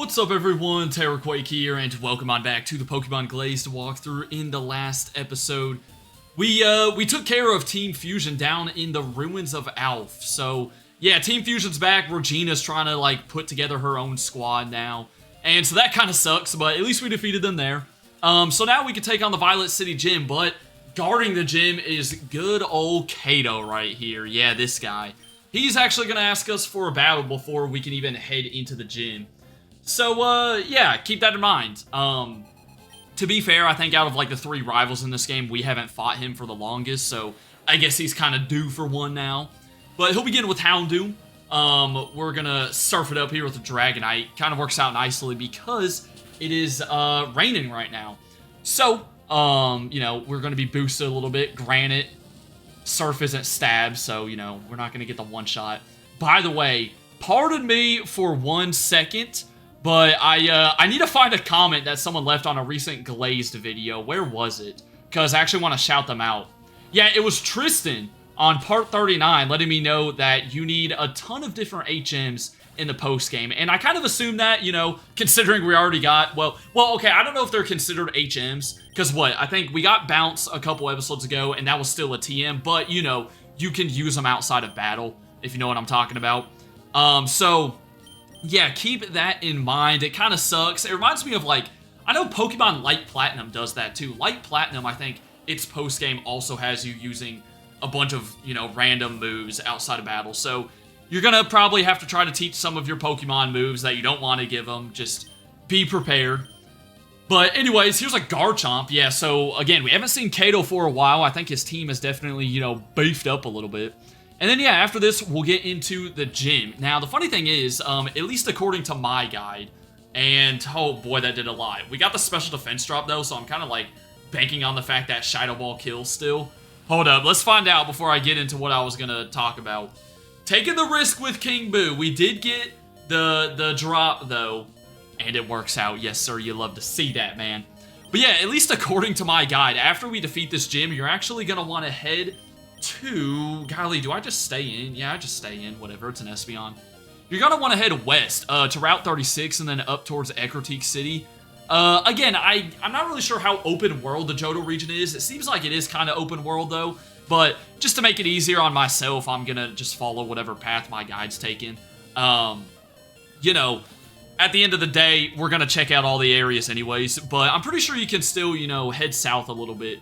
What's up everyone, Terraquake here, and welcome on back to the Pokemon Glazed walkthrough. In the last episode, we took care of Team Fusion down in the ruins of Alph. So, yeah, Team Fusion's back. Regina's trying to, like, put together her own squad now. And so that kind of sucks, but at least we defeated them there. So now we can take on the Violet City Gym, but guarding the gym is good old Kato right here. Yeah, this guy. He's actually going to ask us for a battle before we can even head into the gym. So, yeah, keep that in mind. To be fair, I think out of, like, the three rivals in this game, we haven't fought him for the longest, so I guess he's kind of due for one now. But he'll begin with Houndoom. We're gonna surf it up here with the Dragonite. Kind of works out nicely because it is, raining right now. So, you know, we're gonna be boosted a little bit. Granted, Surf isn't stab, so, you know, we're not gonna get the one-shot. By the way, pardon me for 1 second, but I need to find a comment that someone left on a recent Glazed video. Where was it? Because I actually want to shout them out. Yeah, it was Tristan on part 39 letting me know that you need a ton of different HMs in the post-game. And I kind of assumed that, you know, considering we already got, well, okay, I don't know if they're considered HMs. Because what? I think we got Bounce a couple episodes ago, and that was still a TM. But, you know, you can use them outside of battle, if you know what I'm talking about. So yeah, keep that in mind. It kind of sucks. It reminds me of, like, I know Pokemon Light Platinum does that too. Light Platinum, I think, its post-game also has you using a bunch of, you know, random moves outside of battle. So you're gonna probably have to try to teach some of your Pokemon moves that you don't want to give them. Just be prepared. But anyways, here's a Garchomp. Yeah, so again, we haven't seen Kato for a while. I think his team has definitely, you know, beefed up a little bit. And then, yeah, after this, we'll get into the gym. Now, the funny thing is, at least according to my guide, and, oh boy, that did a lot. We got the special defense drop, though, so I'm kind of, like, banking on the fact that Shadow Ball kills still. Hold up, let's find out before I get into what I was going to talk about. Taking the risk with King Boo. We did get the drop, though, and it works out. Yes, sir, you love to see that, man. But, yeah, at least according to my guide, after we defeat this gym, you're actually going to want to head to, golly, do I just stay in? Yeah, I just stay in, whatever, it's an Espeon. You're gonna want to head west to Route 36 and then up towards Ecruteak City. Again, I'm not really sure how open world the Johto region is. It seems like it is kind of open world though, but just to make it easier on myself, I'm gonna just follow whatever path my guide's taken. You know, at the end of the day, we're gonna check out all the areas anyways, but I'm pretty sure you can still, you know, head south a little bit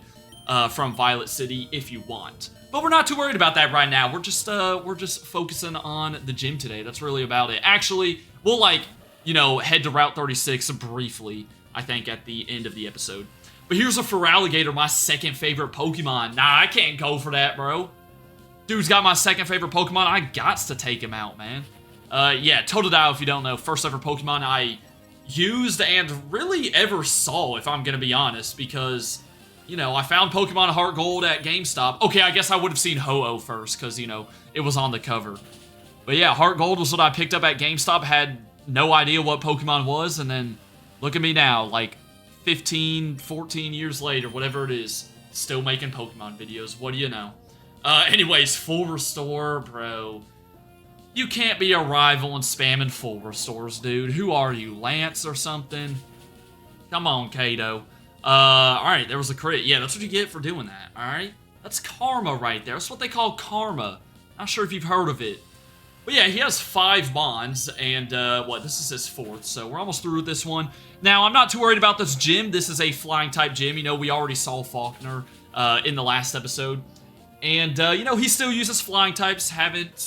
from Violet City if you want. But we're not too worried about that right now. We're just focusing on the gym today. That's really about it. Actually, we'll, like, you know, head to Route 36 briefly, I think, at the end of the episode. But here's a Feraligatr, my second favorite Pokemon. Nah, I can't go for that, bro. Dude's got my second favorite Pokemon. I gots to take him out, man. Yeah, Totodile, if you don't know, first ever Pokemon I used and really ever saw, if I'm gonna be honest, because, you know, I found Pokemon Heart Gold at GameStop. Okay, I guess I would have seen Ho-Oh first, because, you know, it was on the cover. But yeah, Heart Gold was what I picked up at GameStop, had no idea what Pokemon was, and then look at me now, like 15, 14 years later, whatever it is, still making Pokemon videos. What do you know? Anyways, Full Restore, bro. You can't be a rival and spamming Full Restores, dude. Who are you, Lance or something? Come on, Kato. Alright, there was a crit. Yeah, that's what you get for doing that, alright? That's karma right there. That's what they call karma. Not sure if you've heard of it. But yeah, he has 5 bonds, and, what, this is his 4th, so we're almost through with this one. Now, I'm not too worried about this gym. This is a flying-type gym. You know, we already saw Faulkner, in the last episode. And, you know, he still uses flying types.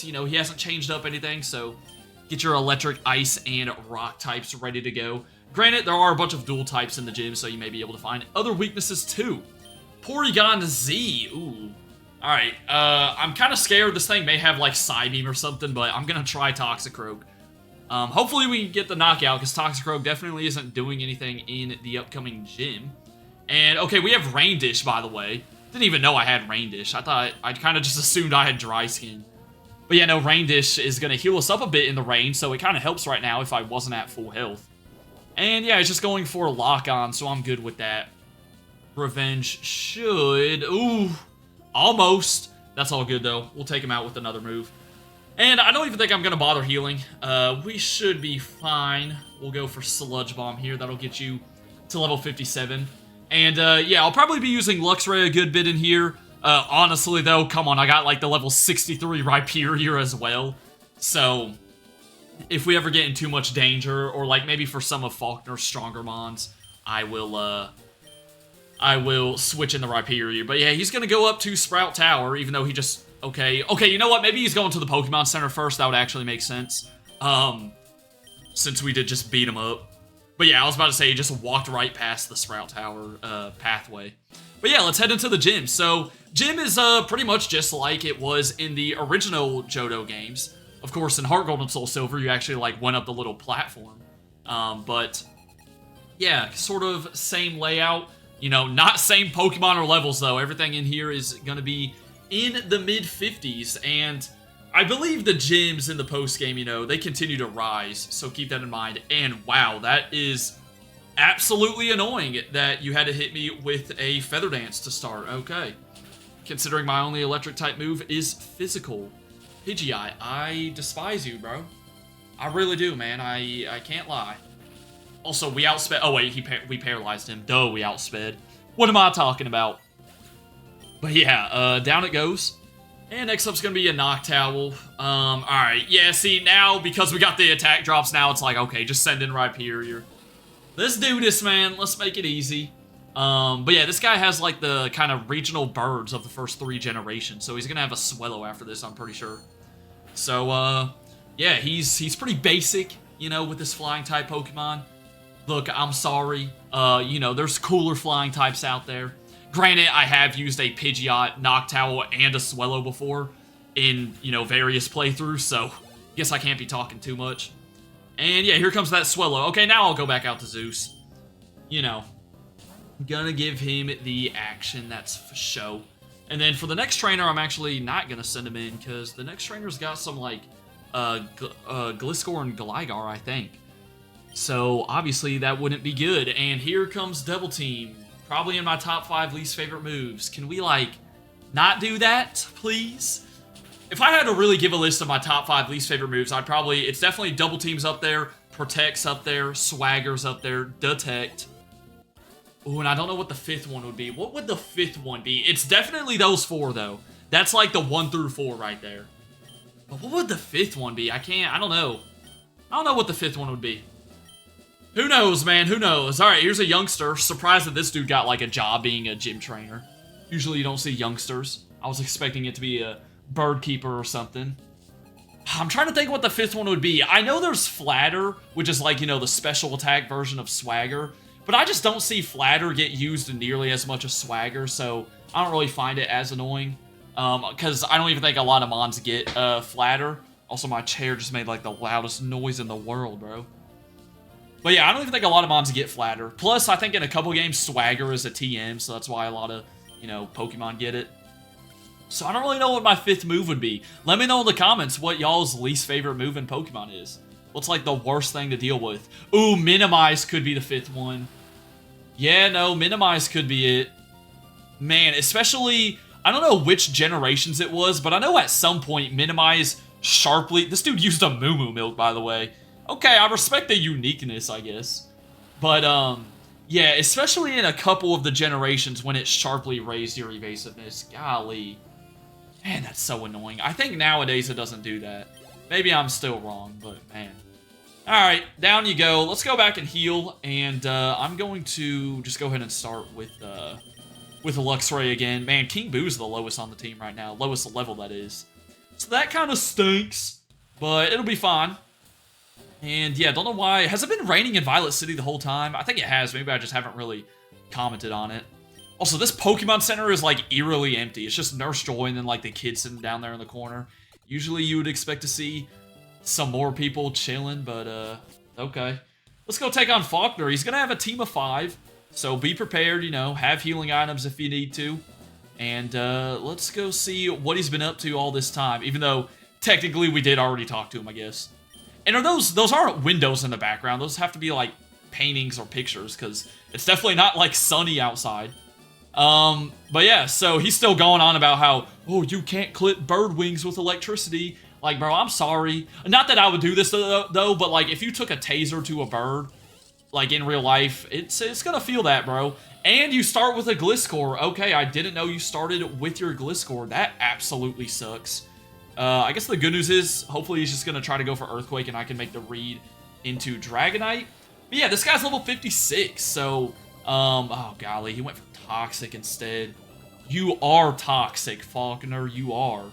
You know, he hasn't changed up anything, so get your electric, ice, and rock types ready to go. Granted, there are a bunch of dual types in the gym, so you may be able to find other weaknesses too. Porygon Z. Ooh. Alright, I'm kind of scared this thing may have, like, Psybeam or something, but I'm gonna try Toxicroak. Hopefully we can get the knockout, because Toxicroak definitely isn't doing anything in the upcoming gym. And, okay, we have Rain Dish, by the way. Didn't even know I had Rain Dish. I kind of just assumed I had Dry Skin. But yeah, no, Rain Dish is gonna heal us up a bit in the rain, so it kind of helps right now if I wasn't at full health. And yeah, it's just going for a lock-on, so I'm good with that. Revenge should... Ooh, almost. That's all good, though. We'll take him out with another move. And I don't even think I'm going to bother healing. We should be fine. We'll go for Sludge Bomb here. That'll get you to level 57. And yeah, I'll probably be using Luxray a good bit in here. Honestly, though, come on, I got like the level 63 Rhyperior as well. So, if we ever get in too much danger, or like maybe for some of Faulkner's stronger mons, I will switch in the Rhyperior. But yeah, he's going to go up to Sprout Tower, even though he just... Okay, you know what? Maybe he's going to the Pokemon Center first. That would actually make sense. Since we did just beat him up. But yeah, I was about to say he just walked right past the Sprout Tower pathway. But yeah, let's head into the gym. So, gym is pretty much just like it was in the original Johto games. Of course, in Heart Gold and Soul Silver, you actually like went up the little platform. But yeah, sort of same layout. You know, not same Pokemon or levels though. Everything in here is going to be in the mid-50s, and I believe the gyms in the post-game, you know, they continue to rise, so keep that in mind. And wow, that is absolutely annoying that you had to hit me with a Feather Dance to start. Okay. Considering my only electric-type move is physical. Pidgeot, I despise you, bro. I really do, man. I can't lie. Also, we outsped... Oh, wait, we paralyzed him. Duh, we outsped. What am I talking about? But yeah, down it goes. And next up's gonna be a Noctowl. Alright, yeah, see, now, because we got the attack drops, now it's like, okay, just send in Rhyperior. Let's do this, man. Let's make it easy. But yeah, this guy has, like, the kind of regional birds of the first 3 generations, so he's gonna have a Swellow after this, I'm pretty sure. So, yeah, he's pretty basic, you know, with this flying-type Pokemon. Look, I'm sorry. You know, there's cooler flying types out there. Granted, I have used a Pidgeot, Noctowl, and a Swellow before in, you know, various playthroughs, so guess I can't be talking too much. And yeah, here comes that Swellow. Okay, now I'll go back out to Zeus. You know, gonna give him the action, that's for show. And then for the next trainer, I'm actually not gonna send him in, because the next trainer's got some, like, Gliscor and Gligar, I think. So, obviously, that wouldn't be good. And here comes Double Team. Probably in my top 5 least favorite moves. Can we, like, not do that, please? If I had to really give a list of my top 5 least favorite moves, I'd probably... It's definitely Double Team's up there, Protect's up there, Swagger's up there, Detect. Ooh, and I don't know what the 5th one would be. What would the 5th one be? It's definitely those 4, though. That's, like, the 1 through 4 right there. But what would the 5th one be? I don't know. I don't know what the 5th one would be. Who knows, man? Who knows? Alright, here's a youngster. Surprised that this dude got, like, a job being a gym trainer. Usually you don't see youngsters. I was expecting it to be a bird keeper or something. I'm trying to think what the 5th one would be. I know there's Flatter, which is, like, you know, the special attack version of Swagger. But I just don't see Flatter get used nearly as much as Swagger, so I don't really find it as annoying. Because I don't even think a lot of mons get Flatter. Also, my chair just made, like, the loudest noise in the world, bro. But yeah, I don't even think a lot of mons get Flatter. Plus, I think in a couple games, Swagger is a TM, so that's why a lot of, you know, Pokemon get it. So I don't really know what my 5th move would be. Let me know in the comments what y'all's least favorite move in Pokemon is. What's, like, the worst thing to deal with? Ooh, Minimize could be the 5th one. Yeah, no, Minimize could be it. Man, especially... I don't know which generations it was, but I know at some point Minimize sharply... This dude used a Moo Moo Milk, by the way. Okay, I respect the uniqueness, I guess. But, yeah, especially in a couple of the generations when it sharply raised your evasiveness. Golly. Man, that's so annoying. I think nowadays it doesn't do that. Maybe I'm still wrong, but man. Alright, down you go. Let's go back and heal, and I'm going to just go ahead and start with Luxray again. Man, King Boo's the lowest on the team right now. Lowest level, that is. So that kind of stinks, but it'll be fine. And yeah, don't know why. Has it been raining in Violet City the whole time? I think it has. Maybe I just haven't really commented on it. Also, this Pokemon Center is like eerily empty. It's just Nurse Joy and then like the kids sitting down there in the corner. Usually you would expect to see some more people chilling, but okay. Let's go take on Faulkner. He's going to have a team of 5. So be prepared, you know, have healing items if you need to. And let's go see what he's been up to all this time. Even though technically we did already talk to him, I guess. And are those aren't windows in the background. Those have to be like paintings or pictures because it's definitely not like sunny outside. But yeah, so he's still going on about how, oh, you can't clip bird wings with electricity. Like, bro, I'm sorry. Not that I would do this, though, but, like, if you took a taser to a bird, like, in real life, it's gonna feel that, bro. And you start with a Gliscor. Okay, I didn't know you started with your Gliscor. That absolutely sucks. I guess the good news is, hopefully he's just gonna try to go for Earthquake, and I can make the read into Dragonite. But yeah, this guy's level 56, so, oh, golly, he went for Toxic instead. You are toxic, Falconer, you are.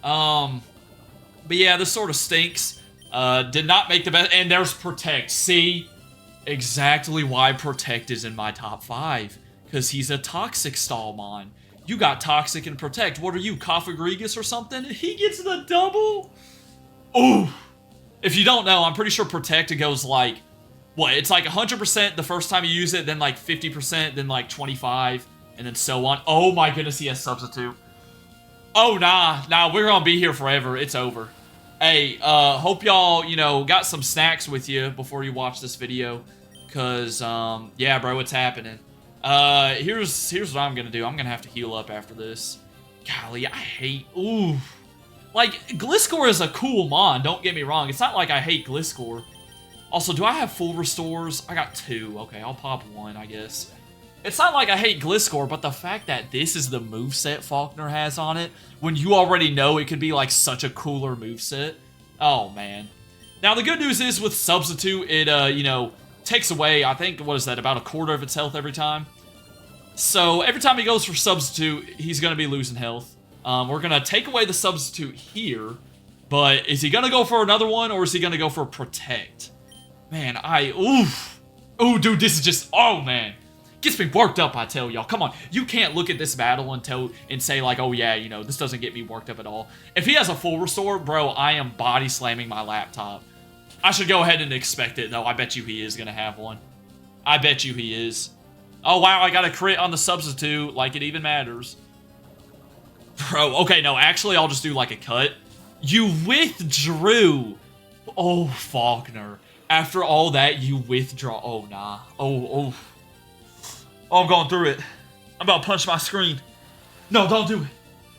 But yeah, this sort of stinks. Did not make the best, and there's Protect. See? Exactly why Protect is in my top 5. Because he's a Toxic Stallmon. You got Toxic and Protect. What are you, Cofagrigus or something? He gets the double? Ooh. If you don't know, I'm pretty sure Protect goes like, what? It's like 100% the first time you use it, then like 50%, then like 25%, and then so on. Oh my goodness, he has Substitute. Oh, nah, we're gonna be here forever. It's over. Hey, hope y'all, you know, got some snacks with you before you watch this video. Because, yeah, bro, what's happening? Here's what I'm gonna do. I'm gonna have to heal up after this. Golly, I hate... Ooh. Like, Gliscor is a cool mon, don't get me wrong. It's not like I hate Gliscor. Also, do I have full restores? I got 2. Okay, I'll pop 1, I guess. It's not like I hate Gliscor, but the fact that this is the moveset Falconer has on it, when you already know it could be, like, such a cooler moveset. Oh, man. Now, the good news is with Substitute, it, you know, takes away, I think, what is that, about 1/4 of its health every time? So, every time he goes for Substitute, he's going to be losing health. We're going to take away the Substitute here, but is he going to go for another one, or is he going to go for Protect? Man, oof. Ooh, dude, this is just, oh, man. Gets me worked up, I tell y'all. Come on, you can't look at this battle and say, like, oh, yeah, you know, this doesn't get me worked up at all. If he has a full restore, bro, I am body slamming my laptop. I should go ahead and expect it, though. I bet you he is going to have one. I bet you he is. Oh, wow, I got a crit on the Substitute, like it even matters. Bro, okay, no, actually, I'll just do, like, a cut. You withdrew. Oh, Falconer. After all that, you withdraw. Oh, nah. Oh, I'm going through it. I'm about to punch my screen. No, don't do it.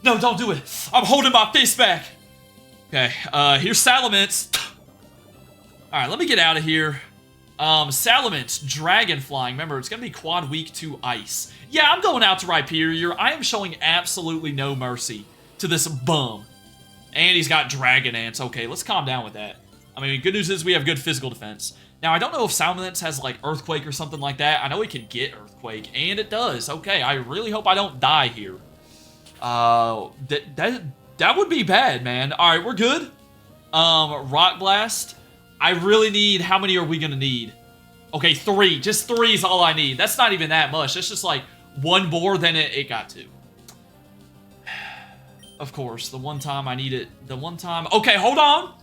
No, don't do it. I'm holding my fist back. Okay, here's Salamence. Alright, let me get out of here. Salamence, Dragon Flying. Remember, it's going to be quad weak to Ice. Yeah, I'm going out to Rhyperior. I am showing absolutely no mercy to this bum. And he's got Dragon Ants. Okay, let's calm down with that. I mean, good news is we have good physical defense. Now, I don't know if Salamence has, like, Earthquake or something like that. I know it can get Earthquake, and it does. Okay, I really hope I don't die here. That would be bad, man. All right, we're good. Rock Blast. I really need... How many are we going to need? Okay, 3. Just 3 is all I need. That's not even that much. That's just, like, 1 more than it got to. Of course, the one time I need it. The one time... Okay, hold on.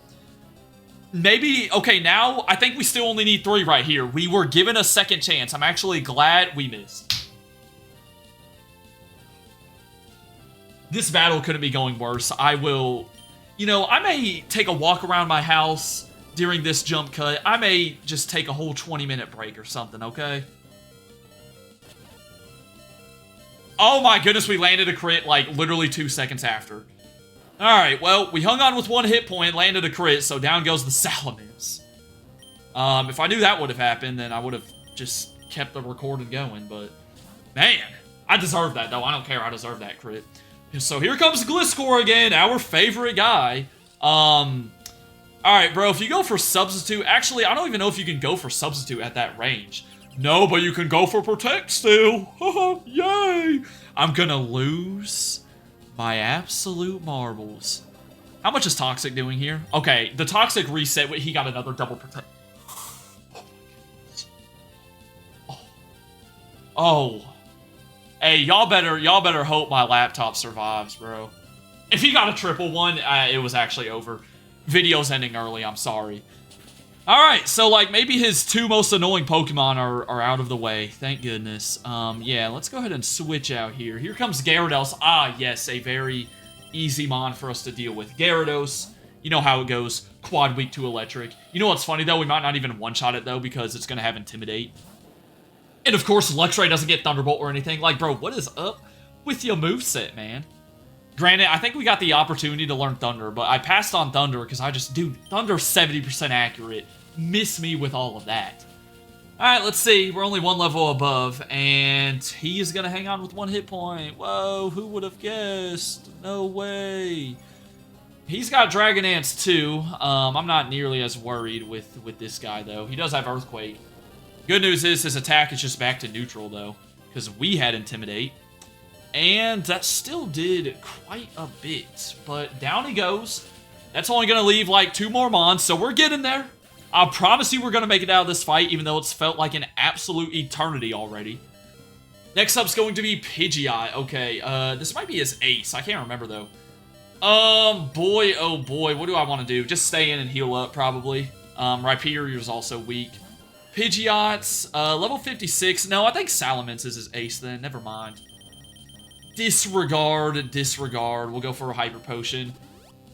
Maybe, okay, now I think we still only need 3 right here. We were given a second chance. I'm actually glad we missed. This battle couldn't be going worse. I will, you know, I may take a walk around my house during this jump cut. I may just take a whole 20-minute break or something, okay? Oh my goodness, we landed a crit like literally 2 seconds after. Alright, well, we hung on with 1 hit point, landed a crit, so down goes the Salamence. If I knew that would have happened, then I would have just kept the recording going, but... Man, I deserve that, though. I don't care. I deserve that crit. So here comes Gliscor again, our favorite guy. Alright, bro, if you go for Substitute... Actually, I don't even know if you can go for Substitute at that range. No, but you can go for Protect still. Yay! I'm gonna lose... my absolute marbles. How much is Toxic doing here? Okay, the Toxic reset. He got another double Protect. Oh. Hey, y'all better hope my laptop survives, bro. If he got a triple one, it was actually over. Video's ending early. I'm sorry. Alright, so, like, maybe his 2 most annoying Pokemon are out of the way. Thank goodness. Yeah, let's go ahead and switch out here. Here comes Gyarados. Ah, yes, a very easy mon for us to deal with. Gyarados, you know how it goes. Quad weak to Electric. You know what's funny, though? We might not even one-shot it, though, because it's going to have Intimidate. And, of course, Luxray doesn't get Thunderbolt or anything. Like, bro, what is up with your moveset, man? Granted, I think we got the opportunity to learn Thunder, but I passed on Thunder because dude, Thunder's 70% accurate. Miss me with all of that. Alright, let's see. We're only one level above, and he is going to hang on with 1 hit point. Whoa, who would have guessed? No way. He's got Dragon Dance too. I'm not nearly as worried with this guy, though. He does have Earthquake. Good news is his attack is just back to neutral, though, because we had Intimidate. And that still did quite a bit. But down he goes. That's only going to leave like 2 more Mons, so we're getting there. I promise you we're going to make it out of this fight, even though it's felt like an absolute eternity already. Next up's going to be Pidgeot. Okay, this might be his ace. I can't remember, though. Boy, oh boy, what do I want to do? Just stay in and heal up, probably. Rhyperior's also weak. Pidgeot's, level 56. No, I think Salamence is his ace, then. Never mind. Disregard, disregard. We'll go for a Hyper Potion.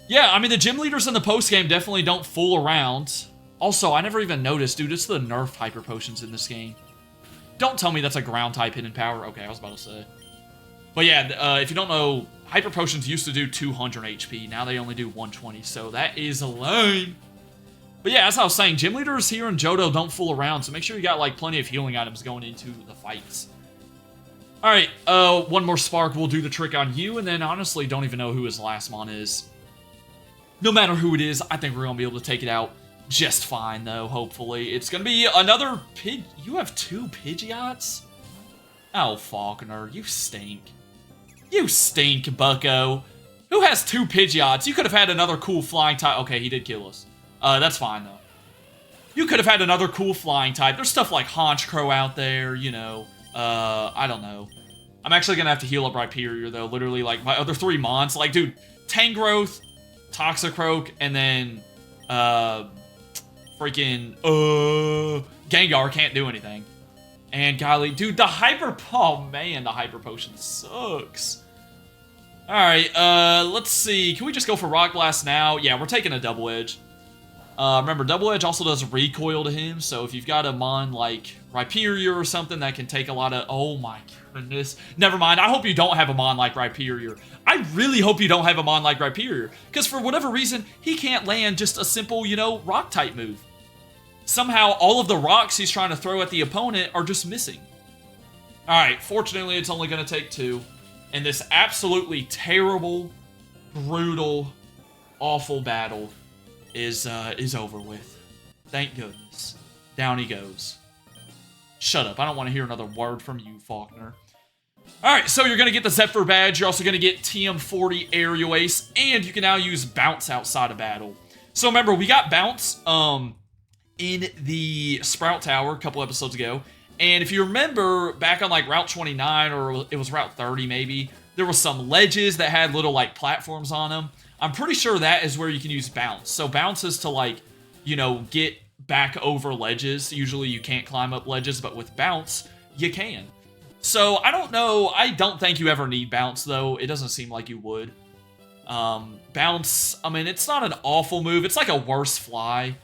Yeah, I mean, the gym leaders in the postgame definitely don't fool around. Also, I never even noticed, dude, it's the nerfed Hyper Potions in this game. Don't tell me that's a ground-type hidden power. Okay, I was about to say. But yeah, if you don't know, Hyper Potions used to do 200 HP. Now they only do 120, so that is lame. But yeah, as I was saying, gym leaders here in Johto don't fool around, so make sure you got, like, plenty of healing items going into the fights. Alright, one more Spark will do the trick on you, and then honestly don't even know who his last Mon is. No matter who it is, I think we're going to be able to take it out just fine, though, hopefully. It's going to be another Pidge... You have 2 Pidgeots? Oh, Faulkner, you stink. You stink, bucko. Who has 2 Pidgeots? You could have had another cool flying type... Okay, he did kill us. That's fine, though. You could have had another cool flying type. There's stuff like Honchkrow out there, you know... I don't know. I'm actually gonna have to heal up Rhyperior, though. Literally, like, my other 3 Mons. Like, dude, Tangrowth, Toxicroak, and then, freaking, Gengar can't do anything. And golly, dude, the Hyper... Oh, man, the Hyper Potion sucks. Alright, let's see. Can we just go for Rock Blast now? Yeah, we're taking a Double Edge. Remember, Double Edge also does recoil to him, so if you've got a Mon like Rhyperior or something that can take a lot of... Oh my goodness. Never mind, I hope you don't have a Mon like Rhyperior. I really hope you don't have a Mon like Rhyperior, because for whatever reason, he can't land just a simple, you know, Rock-type move. Somehow, all of the rocks he's trying to throw at the opponent are just missing. Alright, fortunately, it's only going to take 2. And this absolutely terrible, brutal, awful battle is over with. Thank goodness. Down he goes. Shut up. I don't want to hear another word from you, Faulkner. Alright, so you're going to get the Zephyr badge. You're also going to get TM40 Aerial Ace. And you can now use Bounce outside of battle. So remember, we got Bounce in the Sprout Tower a couple episodes ago. And if you remember, back on like Route 29, or it was Route 30 maybe, there were some ledges that had little like platforms on them. I'm pretty sure that is where you can use Bounce. So Bounce is to, like, you know, get back over ledges. Usually you can't climb up ledges, but with Bounce, you can. So I don't know. I don't think you ever need Bounce, though. It doesn't seem like you would. Bounce, I mean, it's not an awful move. It's like a worse Fly.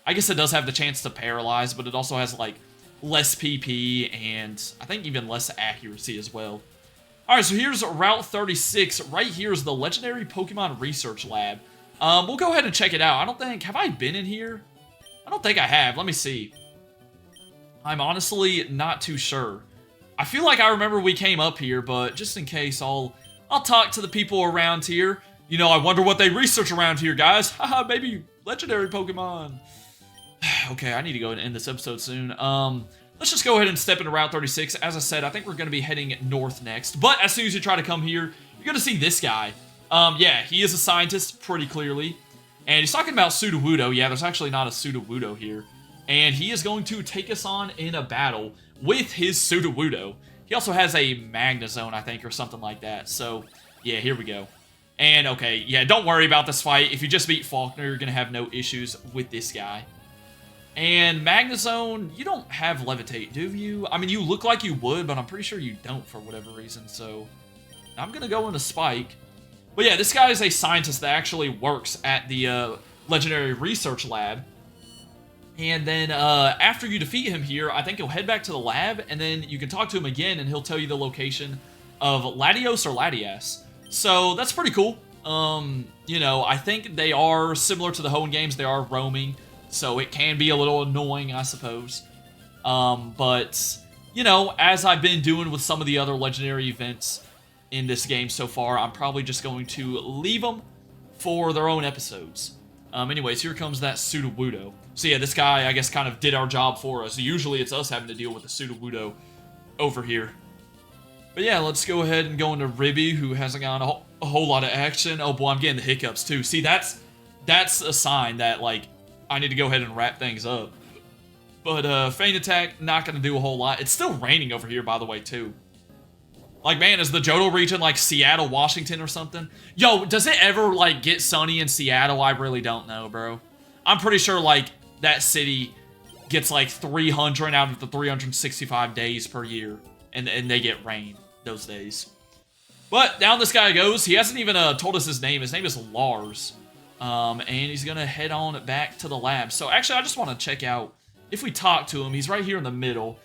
I guess it does have the chance to paralyze, but it also has, like, less PP and I think even less accuracy as well. Alright, so here's Route 36. Right here is the Legendary Pokemon Research Lab. We'll go ahead and check it out. I don't think... Have I been in here? I don't think I have. Let me see. I'm honestly not too sure. I feel like I remember we came up here, but just in case, I'll talk to the people around here. You know, I wonder what they research around here, guys. Haha, maybe legendary Pokemon. Okay, I need to go and end this episode soon. Let's just go ahead and step into Route 36. As I said, I think we're going to be heading north next. But as soon as you try to come here, you're going to see this guy. Yeah, he is a scientist, pretty clearly. And he's talking about Sudowoodo. Yeah, there's actually not a Sudowoodo here. And he is going to take us on in a battle with his Sudowoodo. He also has a Magnezone, I think, or something like that. So, yeah, here we go. And, okay, yeah, don't worry about this fight. If you just beat Faulkner, you're going to have no issues with this guy. And Magnezone, you don't have Levitate, do you? I mean, you look like you would, but I'm pretty sure you don't for whatever reason, so I'm going to go into Spike. But yeah, this guy is a scientist that actually works at the Legendary Research Lab. And then after you defeat him here, I think you'll head back to the lab, and then you can talk to him again, and he'll tell you the location of Latios or Latias. So that's pretty cool. You know, I think they are similar to the Hoenn games. They are roaming, so it can be a little annoying, I suppose. But, you know, as I've been doing with some of the other legendary events in this game so far, I'm probably just going to leave them for their own episodes. Anyways, here comes that Sudowoodo. So yeah, this guy, I guess, kind of did our job for us. Usually it's us having to deal with the Sudowoodo over here. But yeah, let's go ahead and go into Ribby, who hasn't gotten a whole lot of action. Oh boy, I'm getting the hiccups too. See, that's a sign that, like, I need to go ahead and wrap things up. But Feint Attack, not going to do a whole lot. It's still raining over here, by the way, too. Like, man, is the Johto region like Seattle, Washington or something? Yo, does it ever, like, get sunny in Seattle? I really don't know, bro. I'm pretty sure, like, that city gets, like, 300 out of the 365 days per year. And they get rain those days. But down this guy goes. He hasn't even told us his name. His name is Lars. And he's going to head on back to the lab. So, actually, I just want to check out if we talk to him. He's right here in the middle.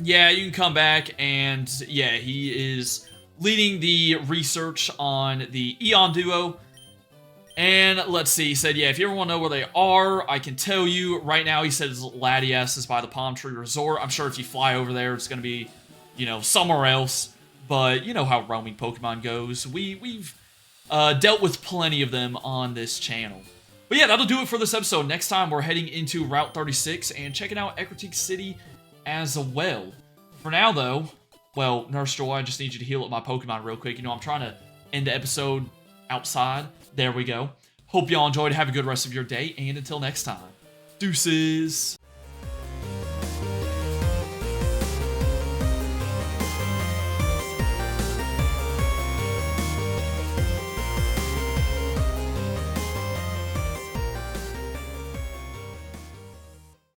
Yeah, you can come back, and yeah, he is leading the research on the Eon Duo. And let's see, he said, yeah, if you ever want to know where they are, I can tell you. Right now, he says Latias is by the Palm Tree Resort. I'm sure if you fly over there, it's going to be, you know, somewhere else. But you know how roaming Pokemon goes. We've dealt with plenty of them on this channel. But yeah, that'll do it for this episode. Next time, we're heading into Route 36 and checking out Ecruteak City as well. For now, though, well, Nurse Joy, I just need you to heal up my Pokemon real quick. You know, I'm trying to end the episode outside. There we go. Hope y'all enjoyed. Have a good rest of your day, and until next time, deuces.